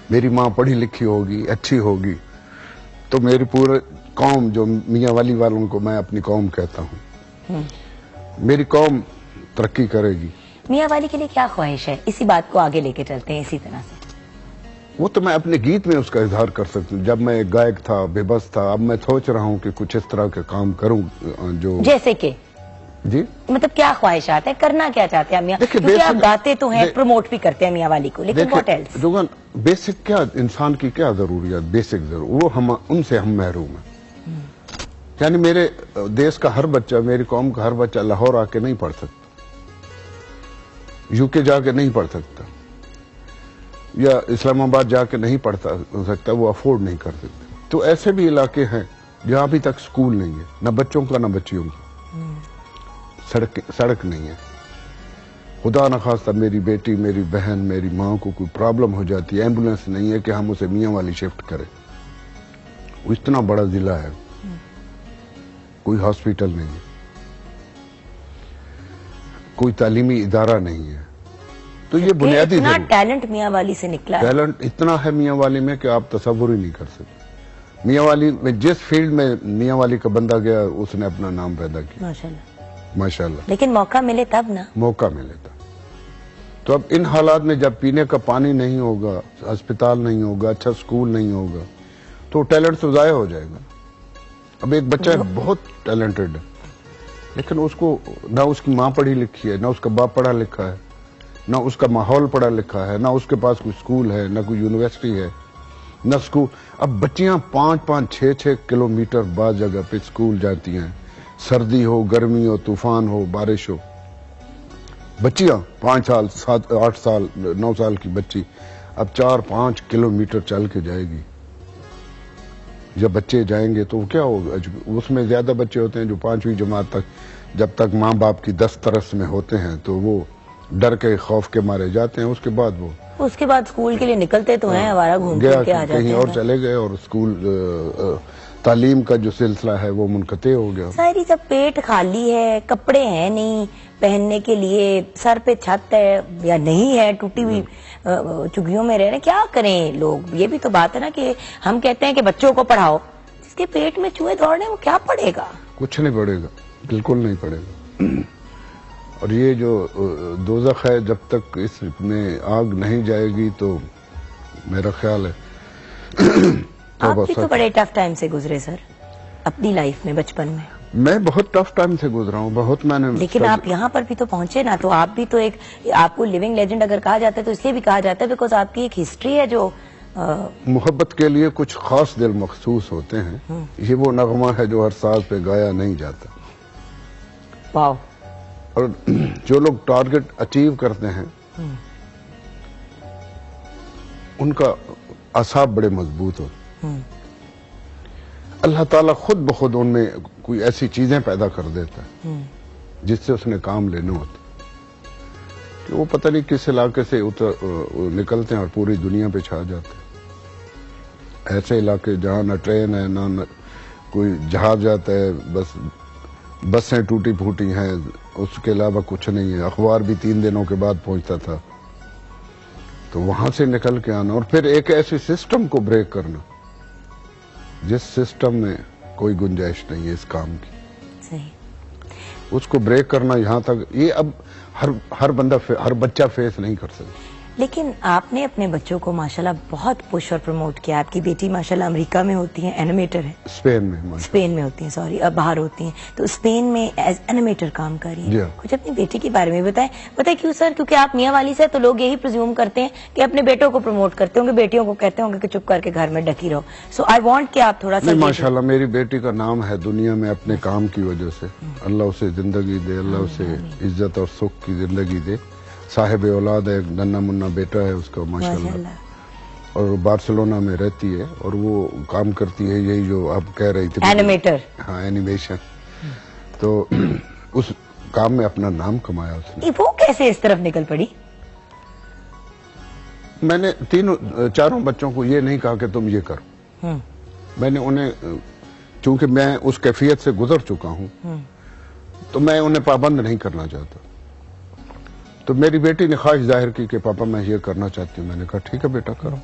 میری ماں پڑھی لکھی ہوگی، اچھی ہوگی، تو میری پورے قوم، جو میاں والی والوں کو میں اپنی قوم کہتا ہوں، میری قوم ترقی کرے گی۔ میاں والی کے لیے کیا خواہش ہے؟ اسی بات کو آگے لے کے چلتے ہیں اسی طرح سے۔ وہ تو میں اپنے گیت میں اس کا اظہار کر سکتا ہوں۔ جب میں ایک گائک تھا، بے بس تھا، اب میں سوچ رہا ہوں کہ کچھ اس طرح کے کام کروں جو جیسے کہ جی مطلب کیا خواہشات ہے، کرنا کیا چاہتے ہیں میاں؟ کیونکہ آپ گاتے تو ہیں، پروموٹ بھی کرتے ہیں میاں والی کو، لیکن واٹ ایلس؟ بیسک کیا انسان کی کیا ضروریات، بیسک ضرور وہ ان سے ہم محروم ہیں۔ یعنی میرے دیش کا ہر بچہ، میری قوم کا ہر بچہ لاہور آ کے نہیں پڑھ سکتا، یو کے جا کے نہیں پڑھ سکتا، یا اسلام آباد جا کے نہیں پڑھ سکتا، وہ افورڈ نہیں کر سکتے۔ تو ایسے بھی علاقے ہیں جہاں ابھی تک سکول نہیں ہے، نہ بچوں کا نہ بچیوں کا، سڑک نہیں ہے۔ خدا نخواستہ میری بیٹی، میری بہن، میری ماں کو کوئی پرابلم ہو جاتی ہے، ایمبولینس نہیں ہے کہ ہم اسے میاں والی شفٹ کریں۔ وہ اتنا بڑا ضلع ہے، کوئی ہاسپیٹل نہیں ہے، کوئی تعلیمی ادارہ نہیں ہے۔ تو یہ بنیادی اتنا ٹیلنٹ میاں والی سے نکلا ہے، ٹیلنٹ اتنا ہے میاں والی میں کہ آپ تصور ہی نہیں کر سکتے۔ میاں والی میں جس فیلڈ میں میاں والی کا بندہ گیا، اس نے اپنا نام پیدا کیا، ماشاءاللہ ماشاءاللہ۔ لیکن موقع ملے تب نا، موقع ملے تھا۔ تو اب ان حالات میں جب پینے کا پانی نہیں ہوگا، ہسپتال نہیں ہوگا، اچھا سکول نہیں ہوگا، تو ٹیلنٹ تو ضائع ہو جائے گا۔ اب ایک بچہ بہت ٹیلنٹڈ ہے، لیکن اس کو نہ اس کی ماں پڑھی لکھی ہے، نہ اس کا باپ پڑھا لکھا ہے، نہ اس کا ماحول پڑھا لکھا ہے، نہ اس کے پاس کوئی سکول ہے، نہ کوئی یونیورسٹی ہے، نہ سکول۔ اب بچیاں 5-6 کلومیٹر بعض جگہ پہ سکول جاتی ہیں، سردی ہو، گرمی ہو، طوفان ہو، بارش ہو۔ بچیاں 5 سال، 7، 8 سال، 9 سال کی بچی اب 4-5 کلومیٹر چل کے جائے گی۔ جب بچے جائیں گے تو کیا ہوگا؟ اس میں زیادہ بچے ہوتے ہیں جو 5ویں جماعت تک، جب تک ماں باپ کی دسترس میں ہوتے ہیں تو وہ ڈر کے، خوف کے مارے جاتے ہیں۔ اس کے بعد اسکول کے لیے نکلتے تو ہیں، آوارہ گھوم کے آ جاتے ہیں، کہیں اور چلے گئے، اور اسکول تعلیم کا جو سلسلہ ہے وہ منقطع ہو گیا۔ ساری جب پیٹ خالی ہے، کپڑے ہیں نہیں پہننے کے لیے، سر پہ چھت ہے یا نہیں ہے، ٹوٹی ہوئی چگیوں میں رہ رہے ہیں، کیا کریں لوگ؟ یہ بھی تو بات ہے نا کہ ہم کہتے ہیں کہ بچوں کو پڑھاؤ، جس کے پیٹ میں چوہے دوڑ رہے ہیں وہ کیا پڑھے گا؟ کچھ نہیں پڑھے گا، بالکل نہیں پڑھے گا۔ اور یہ جو دوزخ ہے، جب تک اس میں آگ نہیں جائے گی تو میرا خیال ہے آپ بھی تو بڑے ٹف ٹائم سے گزرے سر اپنی لائف میں، بچپن میں۔ میں بہت ٹف ٹائم سے گزرا ہوں، بہت میں نے، لیکن آپ یہاں پر بھی تو پہنچے نا، تو آپ بھی تو ایک، آپ کو لیونگ لیجنڈ اگر کہا جاتا ہے تو اس لیے بھی کہا جاتا ہے بیکاز آپ کی ایک ہسٹری ہے جو محبت کے لیے کچھ خاص دل مخصوص ہوتے ہیں۔ یہ وہ نغمہ ہے جو ہر ساز پہ گایا نہیں جاتا۔ واو۔ اور جو لوگ ٹارگٹ اچیو کرتے ہیں ان کا اعصاب بڑے مضبوط ہوتے ہیں۔ اللہ تعالیٰ خود بخود ان میں کوئی ایسی چیزیں پیدا کر دیتا ہے جس سے اس نے کام لینا ہوتا کہ وہ پتہ نہیں کس علاقے سے نکلتے ہیں اور پوری دنیا پہ چھا جاتے ہیں۔ ایسے علاقے جہاں نہ ٹرین ہے، نہ کوئی جہاز جاتا ہے، بس بسیں ٹوٹی پھوٹی ہیں، اس کے علاوہ کچھ نہیں ہے۔ اخبار بھی 3 دنوں کے بعد پہنچتا تھا۔ تو وہاں سے نکل کے آنا اور پھر ایک ایسے سسٹم کو بریک کرنا جس سسٹم میں کوئی گنجائش نہیں ہے اس کام کی، صحیح، اس کو بریک کرنا یہاں تک، یہ اب ہر بندہ، ہر بچہ فیس نہیں کر سکتا۔ لیکن آپ نے اپنے بچوں کو ماشاءاللہ بہت پش اور پروموٹ کیا۔ آپ کی بیٹی ماشاءاللہ امریکہ میں ہوتی ہیں، اینیمیٹر ہے، اسپین میں ہوتی ہیں، سوری اب باہر ہوتی ہیں، تو اسپین میں ایز اینیمیٹر کام کر رہی ہیں۔ کچھ اپنی بیٹی کے بارے میں بتائیں کیوں سر؟ کیونکہ آپ میاں والی سے تو لوگ یہی پرزیوم کرتے ہیں کہ اپنے بیٹوں کو پروموٹ کرتے ہوں گے، بیٹیوں کو کہتے ہوں گے کہ چپ کر کے گھر میں ڈکی رہو۔ سو آئی وانٹ کہ آپ تھوڑا سا، ماشاءاللہ میری بیٹی کا نام ہے دنیا میں اپنے کام کی وجہ سے۔ اللہ اسے زندگی دے، اللہ اسے عزت اور سکھ کی زندگی دے۔ صاحب اولاد ہے، ایک ننا منا بیٹا ہے اس کا ماشاءاللہ، اور بارسلونا میں رہتی ہے اور وہ کام کرتی ہے یہی جو آپ کہہ رہی تھی، اینیمیٹر، ہاں اینیمیشن۔ تو اس کام میں اپنا نام کمایا اس نے۔ وہ کیسے اس طرف نکل پڑی؟ میں نے 4 بچوں کو یہ نہیں کہا کہ تم یہ کرو، میں نے انہیں، چونکہ میں اس کیفیت سے گزر چکا ہوں تو میں انہیں پابند نہیں کرنا چاہتا۔ تو میری بیٹی نے خواہش ظاہر کی کہ پاپا میں یہ کرنا چاہتی ہوں. میں نے کہا ٹھیک ہے بیٹا کرو.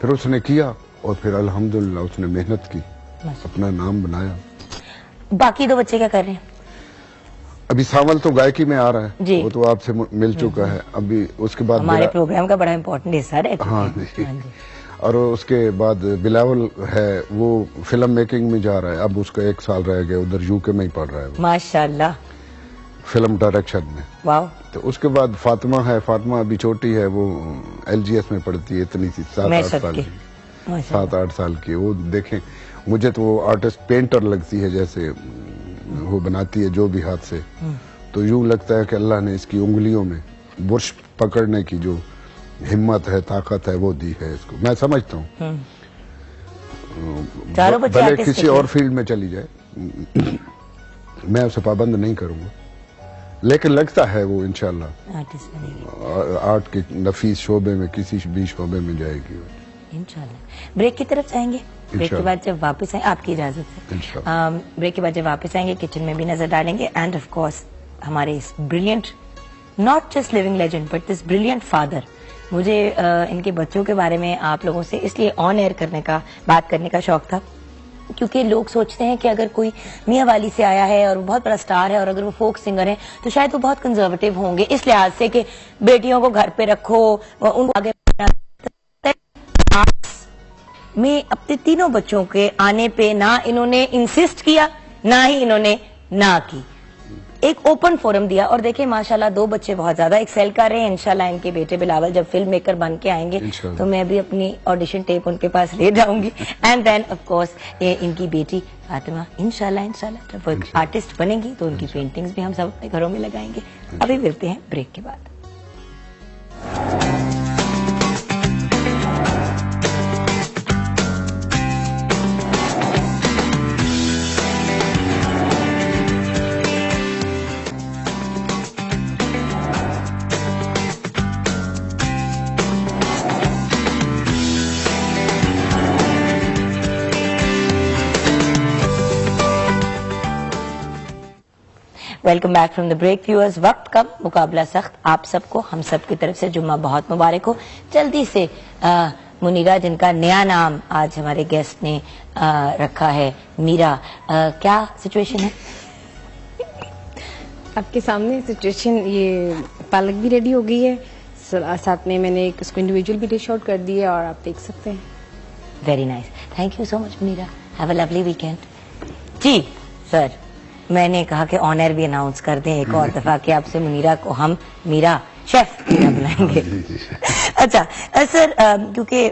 پھر اس نے کیا اور پھر الحمدللہ اس نے محنت کی, اپنا نام بنایا. باقی 2 بچے کیا کر رہے ہیں؟ ابھی ساول تو گائکی میں آ رہا ہے جی. وہ تو آپ سے مل چکا ہے. ابھی اس کے بعد ہمارے پروگرام کا بڑا امپورٹنٹ حصہ رہتا ہے. ہاں جی. اور اس کے بعد بلاول ہے وہ فلم میکنگ میں جا رہا ہے. اب اس کا 1 سال رہ گیا, ادھر UK میں ہی پڑھ رہا ہے وہ ماشاءاللہ, فلم ڈائریکشن میں. واو. تو اس کے بعد فاطمہ ہے, فاطمہ ابھی چھوٹی ہے, وہ LGS میں پڑھتی ہے, اتنی سی 7-8 سال کی. 7-8 سال کی. وہ دیکھیں مجھے تو وہ آرٹسٹ پینٹر لگتی ہے, جیسے وہ بناتی ہے جو بھی ہاتھ سے, تو یوں لگتا ہے کہ اللہ نے اس کی انگلیوں میں برش پکڑنے کی جو ہمت ہے, طاقت ہے, وہ دی ہے اس کو. میں سمجھتا ہوں بھلے کسی اور فیلڈ میں چلی جائے, میں اسے پابند نہیں کروں گا, لیکن لگتا ہے وہ انشاءاللہ آرٹ کے نفیس شعبے میں کسی بھی شعبے میں جائے گی انشاءاللہ. بریک کی طرف جائیں گے. بریک کے بعد جب واپس آئیں, آپ کی اجازت سے بریک کے بعد جب واپس آئیں گے کچن میں بھی نظر ڈالیں گے. اینڈ آف کورس ہمارے اس brilliant, not just living legend but this brilliant father. مجھے ان کے بچوں کے بارے میں آپ لوگوں سے اس لیے آن ایئر بات کرنے کا شوق تھا کیونکہ لوگ سوچتے ہیں کہ اگر کوئی میاں والی سے آیا ہے اور وہ بہت بڑا سٹار ہے اور اگر وہ فوک سنگر ہے تو شاید وہ بہت کنزرویٹو ہوں گے اس لحاظ سے کہ بیٹیوں کو گھر پہ رکھو, ان کو آگے. میں اپنے 3 بچوں کے آنے پہ نہ انہوں نے انسسٹ کیا نہ ہی انہوں نے نہ کی, ایک اوپن فورم دیا. اور دیکھیں ماشاءاللہ 2 بچے بہت زیادہ ایکسیل کر رہے ہیں. انشاءاللہ ان کے بیٹے بلاول جب فلم میکر بن کے آئیں گے تو میں بھی اپنی آڈیشن ٹیپ ان کے پاس لے جاؤں گی. اینڈ دین آف کورس ان کی بیٹی فاطمہ انشاءاللہ جب وہ آرٹسٹ بنے گی تو ان کی پینٹنگز بھی ہم سب اپنے گھروں میں لگائیں گے. ابھی ملتے ہیں بریک کے بعد. Welcome back from the break. Viewers, وقت کم مقابلہ سخت. آپ سب کو ہم سب کی طرف سے جمعہ بہت مبارک ہو. جلدی سے منیرا جن کا نیا نام آج ہمارے گیسٹ نے رکھا ہے میرا, کیا سچویشن ہے آپ کے سامنے؟ سچویشن یہ پالک بھی ریڈی ہو گئی ہے, ساتھ میں نے اس کو انڈیویجول بھی ڈش آؤٹ کر دی ہے اور آپ دیکھ سکتے ہیں. Very nice, thank you so much Munira, have a lovely weekend. جی سر, میں نے کہا کہ آن ایئر بھی اناؤنس کر دیں ایک اور دفعہ کہ آپ سے منیرا کو ہم میرا شیف بلائیں گے. اچھا سر, کیونکہ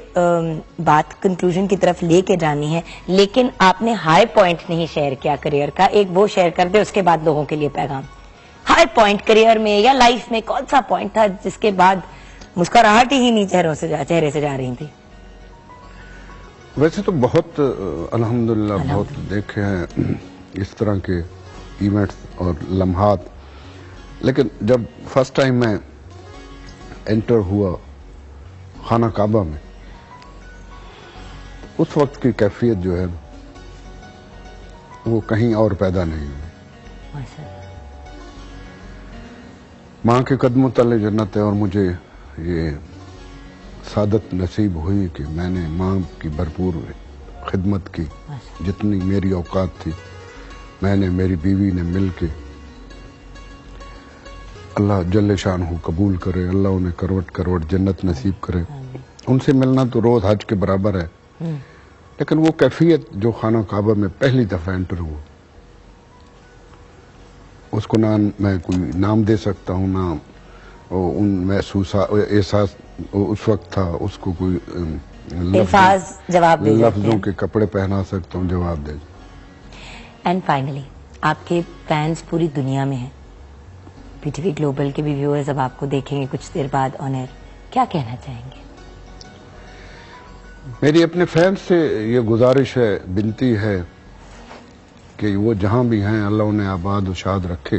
بات کنکلوژن کی طرف لے کے جانی ہے, لیکن آپ نے ہائی پوائنٹ نہیں شیئر کیا کریئر کا, ایک وہ شیئر کر دے, اس کے بعد لوگوں کے لیے پیغام. ہائی پوائنٹ کریئر میں یا لائف میں کون سا پوائنٹ تھا جس کے بعد مسکراہٹ ہی نہیں چہرے سے جا رہی تھی؟ ویسے تو بہت الحمدللہ بہت دیکھے ہیں اس طرح کے ایونٹس اور لمحات, لیکن جب فرسٹ ٹائم میں انٹر ہوا خانہ کعبہ میں, اس وقت کی کیفیت جو ہے وہ کہیں اور پیدا نہیں ہوئی. ماں کے قدموں تلے جنت ہے, اور مجھے یہ سعادت نصیب ہوئی کہ میں نے ماں کی بھرپور خدمت کی. جتنی میری اوقات تھی میں نے, میری بیوی نے مل کے. اللہ جل شانہ قبول کرے, اللہ انہیں کروٹ کروٹ جنت نصیب کرے. ان سے ملنا تو روز حج کے برابر ہے, لیکن وہ کیفیت جو خانہ کعبہ میں پہلی دفعہ انٹر ہوا, اس کو نہ میں کوئی نام دے سکتا ہوں, نہ ان محسوس احساس اس وقت تھا اس کو کوئی لفظوں کے کپڑے پہنا سکتا ہوں جواب دے. اینڈ فائنلی آپ کے فینس پوری دنیا میں ہیں, پی ٹی وی گلوبل کے بھی ویورز اب آپ کو دیکھیں گے کچھ دیر بعد آن ایئر, کیا کہنا چاہیں گے؟ میری اپنے فینس سے یہ گزارش ہے, بنتی ہے کہ وہ جہاں بھی ہیں اللہ انہیں آباد و شاد رکھے.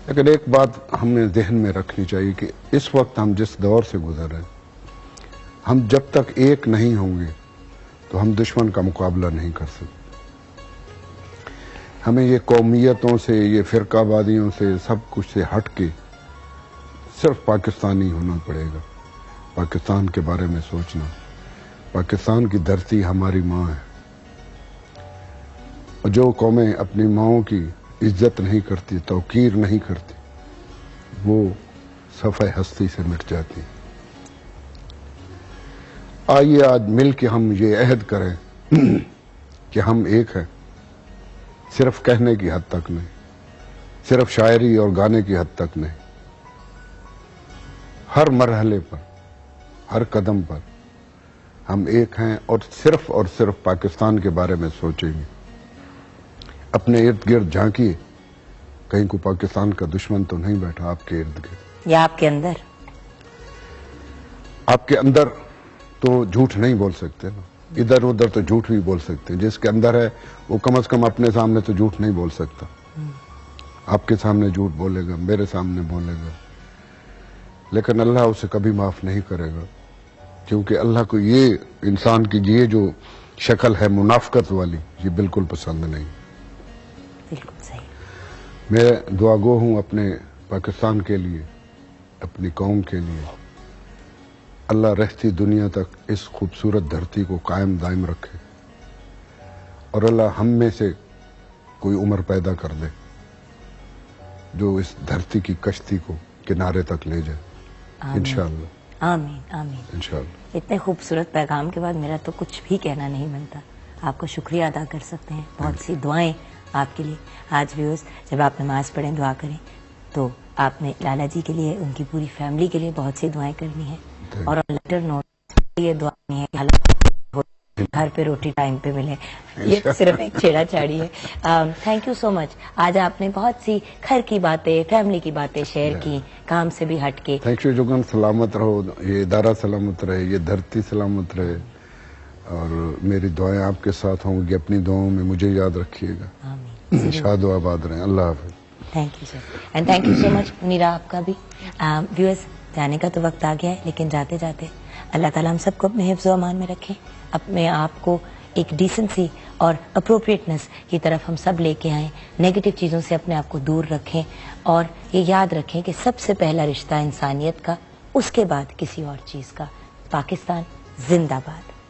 لیکن ایک بات ہم نے ذہن میں رکھنی چاہیے کہ اس وقت ہم جس دور سے گزر رہے ہیں, ہم جب تک ایک نہیں ہوں گے تو ہم دشمن کا مقابلہ نہیں کر سکتے. ہمیں یہ قومیتوں سے, یہ فرقہ وادیوں سے, سب کچھ سے ہٹ کے صرف پاکستانی ہونا پڑے گا، پاکستان کے بارے میں سوچنا. پاکستان کی دھرتی ہماری ماں ہے، اور جو قومیں اپنی ماؤں کی عزت نہیں کرتی، توقیر نہیں کرتی، وہ صفحہ ہستی سے مٹ جاتی. آئیے آج مل کے ہم یہ عہد کریں کہ ہم ایک ہیں، صرف کہنے کی حد تک نہیں، صرف شاعری اور گانے کی حد تک نہیں. ہر مرحلے پر، ہر قدم پر ہم ایک ہیں، اور صرف پاکستان کے بارے میں سوچیں گے. اپنے ارد گرد جھانکیے، کہیں کو پاکستان کا دشمن تو نہیں بیٹھا آپ کے ارد گرد یا آپ کے اندر. آپ کے اندر تو جھوٹ نہیں بول سکتے نا، ادھر ادھر تو جھوٹ بھی بول سکتے ہیں. جس کے اندر ہے وہ کم از کم اپنے سامنے تو جھوٹ نہیں بول سکتا. آپ کے سامنے جھوٹ بولے گا، میرے سامنے بولے گا، لیکن اللہ اسے کبھی معاف نہیں کرے گا، کیونکہ اللہ کو یہ انسان کی یہ جو شکل ہے منافقت والی، یہ بالکل پسند نہیں. بالکل صحیح. میں دعا گو ہوں اپنے پاکستان کے لیے، اپنی قوم کے لیے. اللہ رہتی دنیا تک اس خوبصورت دھرتی کو قائم دائم رکھے، اور اللہ ہم میں سے کوئی عمر پیدا کر دے جو اس دھرتی کی کشتی کو کنارے تک لے جائے. انشاءاللہ. آمین آمین. انشاءاللہ. اتنے خوبصورت پیغام کے بعد میرا تو کچھ بھی کہنا نہیں بنتا. آپ کو شکریہ ادا کر سکتے ہیں. بہت سی دعائیں آپ کے لیے. آج ویورز جب آپ نماز پڑھیں دعا کریں تو آپ نے لالا جی کے لیے، ان کی پوری فیملی کے لیے بہت سی دعائیں کرنی ہیں، اور لیٹر نوٹ یہ دعا نہیں ہے کہ گھر پہ روٹی ٹائم پہ ملے. یہ صرف ایک چھیڑا چھاڑی ہے. تھینک یو سو مچ. آج آپ نے بہت سی گھر کی باتیں، فیملی کی باتیں شیئر کی، کام سے بھی ہٹ کے. Thank you Jagan. سلامت رہو، یہ ادارہ سلامت رہے، یہ دھرتی سلامت رہے، اور میری دعائیں آپ کے ساتھ ہوں گی. اپنی دعاؤں میں مجھے یاد رکھیے گا. شاد و آباد رہیں. اللہ حافظ. Thank you sir. And thank you so much Munira, آپ کا بھی. ویورز جانے کا تو وقت آ گیا ہے، لیکن جاتے جاتے اللہ تعالیٰ ہم سب کو اپنے حفظ و امان میں رکھے. اپنے آپ کو ایک ڈیسنسی اور اپروپریٹنس کی طرف ہم سب لے کے آئیں. نیگیٹو چیزوں سے اپنے آپ کو دور رکھیں، اور یہ یاد رکھیں کہ سب سے پہلا رشتہ انسانیت کا، اس کے بعد کسی اور چیز کا. پاکستان زندہ باد.